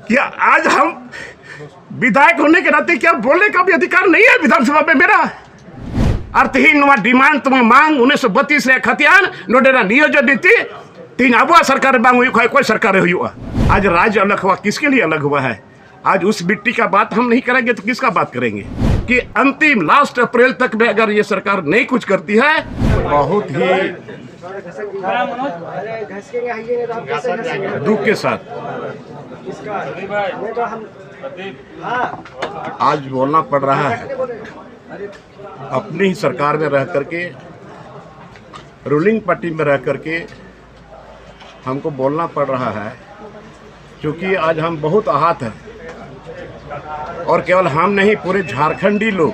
कि आज हम विधायक होने के नाते क्या बोलने का भी अधिकार नहीं है विधानसभा में मेरा। अर्थहीन नुआ डिमांड तुम मांग 1932 रे खतियान नोडेरा नियोजन नीति तीन अबुआ सरकार मांग हुई कोई सरकार हुई। आज राज्य अलग हुआ, किसके लिए अलग हुआ है? आज उस मिट्टी का बात हम नहीं करेंगे तो किसका बात करेंगे? कि अंतिम लास्ट अप्रैल तक में अगर ये सरकार नहीं कुछ करती है तो बहुत ही दुख के साथ आज बोलना पड़ रहा है। अपनी ही सरकार में रह करके, रूलिंग पार्टी में रह करके हमको बोलना पड़ रहा है, क्योंकि आज हम बहुत आहत हैं। और केवल हम नहीं, पूरे झारखंडी लोग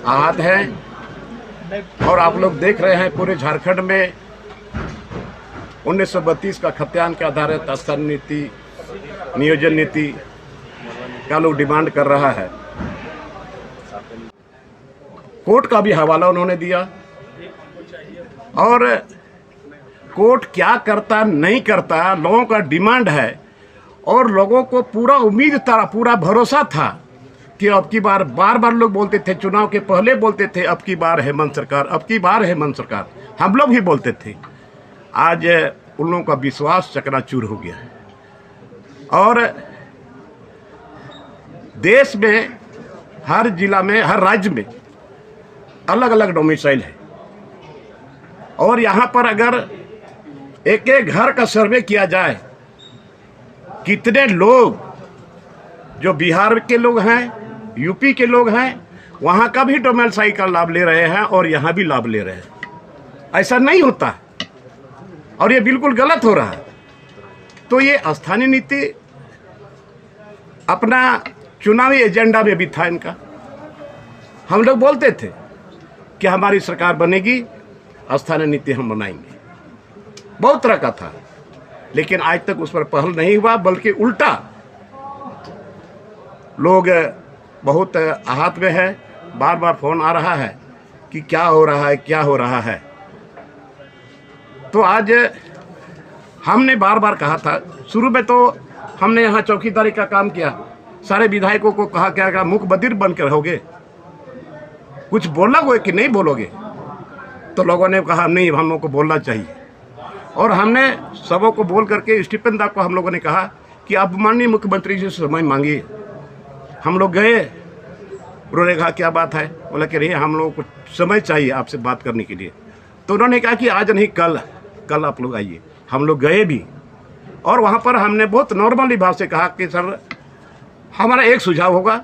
आहत हैं। और आप लोग देख रहे हैं पूरे झारखंड में 1932 का खतियान के आधारित स्थानीय नीति, नियोजन नीति का लोग डिमांड कर रहा है। कोर्ट का भी हवाला उन्होंने दिया और कोर्ट क्या करता नहीं करता, लोगों का डिमांड है। और लोगों को पूरा उम्मीद था, पूरा भरोसा था कि अब की बार, बार बार लोग बोलते थे, चुनाव के पहले बोलते थे अब की बार हेमंत सरकार, अब की बार हेमंत सरकार, हम लोग ही बोलते थे। आज उन लोगों का विश्वास चकनाचूर हो गया है। और देश में हर जिला में, हर राज्य में अलग अलग डोमिसाइल है। और यहाँ पर अगर एक एक घर का सर्वे किया जाए, कितने लोग जो बिहार के लोग हैं, यूपी के लोग हैं, वहाँ का भी डोमिसाइल का लाभ ले रहे हैं और यहाँ भी लाभ ले रहे हैं। ऐसा नहीं होता और ये बिल्कुल गलत हो रहा है। तो ये स्थानीय नीति अपना चुनावी एजेंडा में भी था इनका। हम लोग बोलते थे कि हमारी सरकार बनेगी, स्थानीय नीति हम बनाएंगे, बहुत तरह का था। लेकिन आज तक उस पर पहल नहीं हुआ, बल्कि उल्टा लोग बहुत आहत में है। बार बार फोन आ रहा है कि क्या हो रहा है, क्या हो रहा है। तो आज हमने बार बार कहा था, शुरू में तो हमने यहाँ चौकीदारी का काम किया, सारे विधायकों को कहा क्या मुख बधिर बन के रहोगे, कुछ बोलोगे कि नहीं बोलोगे? तो लोगों ने कहा नहीं, हम लोगों को बोलना चाहिए। और हमने सबों को बोल करके स्टीफन दा को हम लोगों ने कहा कि आप माननीय मुख्यमंत्री से समय मांगिए। हम लोग गए, उन्होंने कहा क्या बात है? बोला कि नहीं, हम लोगों को समय चाहिए आपसे बात करने के लिए। तो उन्होंने कहा कि आज नहीं, कल आप लोग आइए। हम लोग गए भी और वहाँ पर हमने बहुत नॉर्मली भाव से कहा कि सर, हमारा एक सुझाव होगा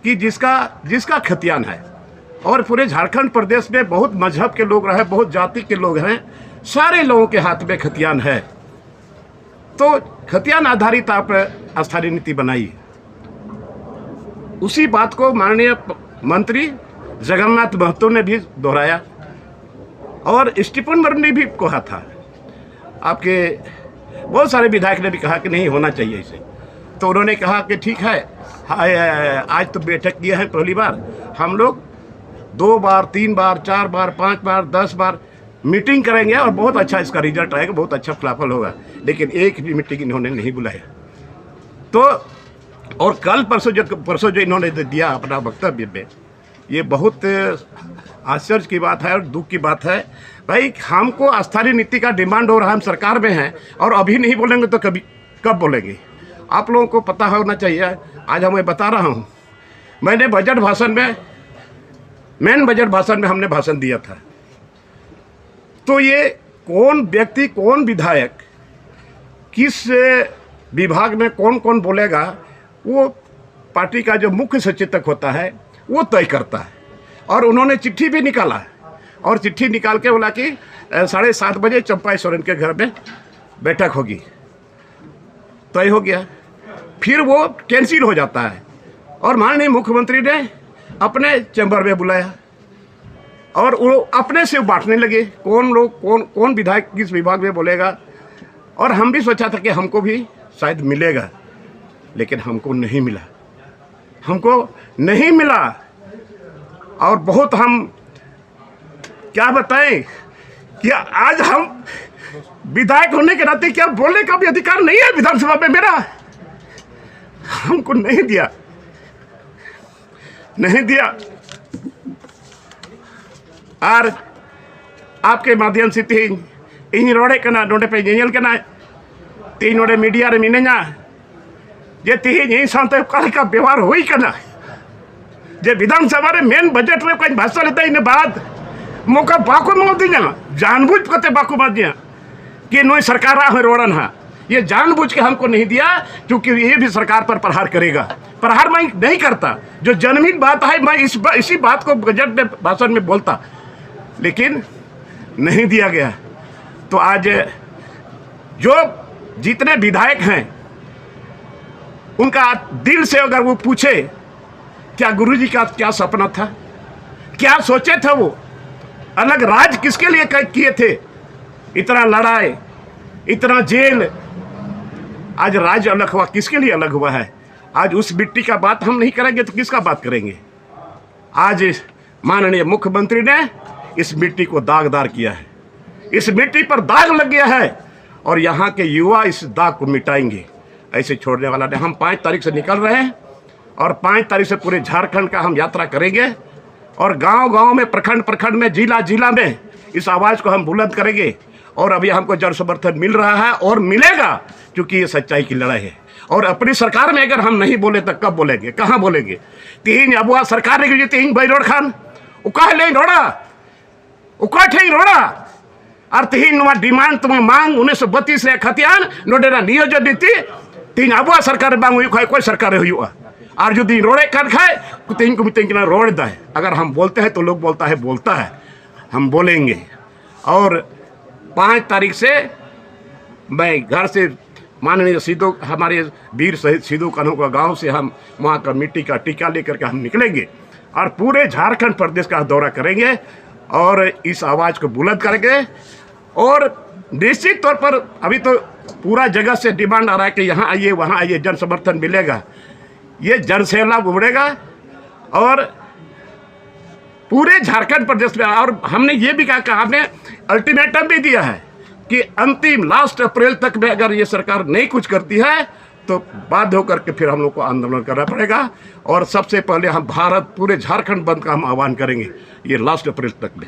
कि जिसका खतियान है, और पूरे झारखंड प्रदेश में बहुत मजहब के लोग रहे, बहुत जाति के लोग हैं, सारे लोगों के हाथ में खतियान है, तो खतियान आधारित आप स्थानीय नीति बनाइए। उसी बात को माननीय मंत्री जगन्नाथ महतो ने भी दोहराया और स्टीफन मर्म ने भी कहा था। आपके बहुत सारे विधायक ने भी कहा कि नहीं होना चाहिए इसे। तो उन्होंने कहा कि ठीक है, आज तो बैठक किया है पहली बार, हम लोग 2 बार, 3 बार, 4 बार, 5 बार, 10 बार मीटिंग करेंगे और बहुत अच्छा इसका रिजल्ट आएगा, बहुत अच्छा फलाफल होगा। लेकिन एक भी मीटिंग इन्होंने नहीं बुलाया। तो और कल परसों जो इन्होंने दिया अपना वक्तव्य में, ये बहुत आश्चर्य की बात है और दुख की बात है। भाई, हमको स्थानीय नीति का डिमांड हो रहा है, हम सरकार में हैं और अभी नहीं बोलेंगे तो कब बोलेंगे? आप लोगों को पता होना चाहिए। आज मैं बता रहा हूँ, मैंने मेन बजट भाषण में हमने भाषण दिया था। तो ये कौन व्यक्ति, कौन विधायक, किस विभाग में कौन कौन बोलेगा, वो पार्टी का जो मुख्य सचेतक होता है वो तय करता है। और उन्होंने चिट्ठी भी निकाला और चिट्ठी निकाल के बोला कि 7:30 बजे चंपा सोरेन के घर में बैठक होगी। तय हो गया, फिर वो कैंसिल हो जाता है और माननीय मुख्यमंत्री ने अपने चैम्बर में बुलाया और वो अपने से बांटने लगे कौन विधायक किस विभाग में बोलेगा। और हम भी सोचा था कि हमको भी शायद मिलेगा, लेकिन हमको नहीं मिला। और बहुत हम क्या बताएं कि आज हम विधायक होने के नाते क्या बोलने का भी अधिकार नहीं है विधानसभा में मेरा। हमको नहीं दिया, नहीं दिया। और आपके माध्यम से इन रोड़े करना नोडे पे जेल करना तीन नोडे मीडिया रे मिनेना जे तीन यही साथ का व्यवहार हुई करना जे विधानसभा रे मेन बजट रे कोई भाषण लेता इन बाद मौका बाकू मो दिया जानबूझ करते बाकू मत दिया कि नोई सरकार है रोड़न है, ये जानबूझ के हमको नहीं दिया क्योंकि ये भी सरकार पर प्रहार करेगा। प्रहार मैं नहीं करता, जो जनहित बात है मैं इसी बात को बजट में भाषण में बोलता, लेकिन नहीं दिया गया। तो आज जो जितने विधायक हैं उनका दिल से अगर वो पूछे क्या गुरुजी का क्या सपना था, क्या सोचे थे, वो अलग राज किसके लिए किए थे, इतना लड़ाई, इतना जेल, आज राज अलग हुआ, किसके लिए अलग हुआ है? आज उस मिट्टी का बात हम नहीं करेंगे तो किसका बात करेंगे? आज माननीय मुख्यमंत्री ने इस मिट्टी को दागदार किया है, इस मिट्टी पर दाग लग गया है और यहाँ के युवा इस दाग को मिटाएंगे, ऐसे छोड़ने वाला नहीं। हम 5 तारीख से निकल रहे हैं और 5 तारीख से पूरे झारखंड का हम यात्रा करेंगे और गांव-गांव में, प्रखंड में, जिला में इस आवाज़ को हम बुलंद करेंगे। और अभी हमको जन समर्थन मिल रहा है और मिलेगा क्योंकि ये सच्चाई की लड़ाई है। और अपनी सरकार में अगर हम नहीं बोले तो कब बोलेंगे, कहाँ बोलेंगे? तीन अबुआ सरकार ने तीन बैरोड खान उका ले रोड़ा, उका ठे रोड़ा और तीन नुआ डिमांड तुम मांग 1932 रे खतियान नोडेरा नियोजन नीति तीन अबुआ सरकार बांग हुई कोई सरकार हुआ और जो दिन रोड़े कर खाए तो तीन को तीन किना रोड़ दा है। अगर हम बोलते हैं तो लोग बोलता है, हम बोलेंगे। और 5 तारीख से मैं घर से माननीय सिद्धू, हमारे वीर शहीद सिद्धू कान्हू का गांव से हम वहाँ का मिट्टी का टीका लेकर के हम निकलेंगे और पूरे झारखंड प्रदेश का दौरा करेंगे और इस आवाज़ को बुलंद करेंगे। और निश्चित तौर पर अभी तो पूरा जगह से डिमांड आ रहा है कि यहाँ आइए, वहाँ आइए, जन समर्थन मिलेगा, ये जनसैलाब उमड़ेगा और पूरे झारखंड प्रदेश में। और हमने ये भी कहा, हमने अल्टीमेटम भी दिया है कि अंतिम लास्ट अप्रैल तक में अगर ये सरकार नहीं कुछ करती है तो बाध्य होकर के फिर हम लोग को आंदोलन करना पड़ेगा। और सबसे पहले हम पूरे झारखंड बंद का हम आह्वान करेंगे ये लास्ट अप्रैल तक में।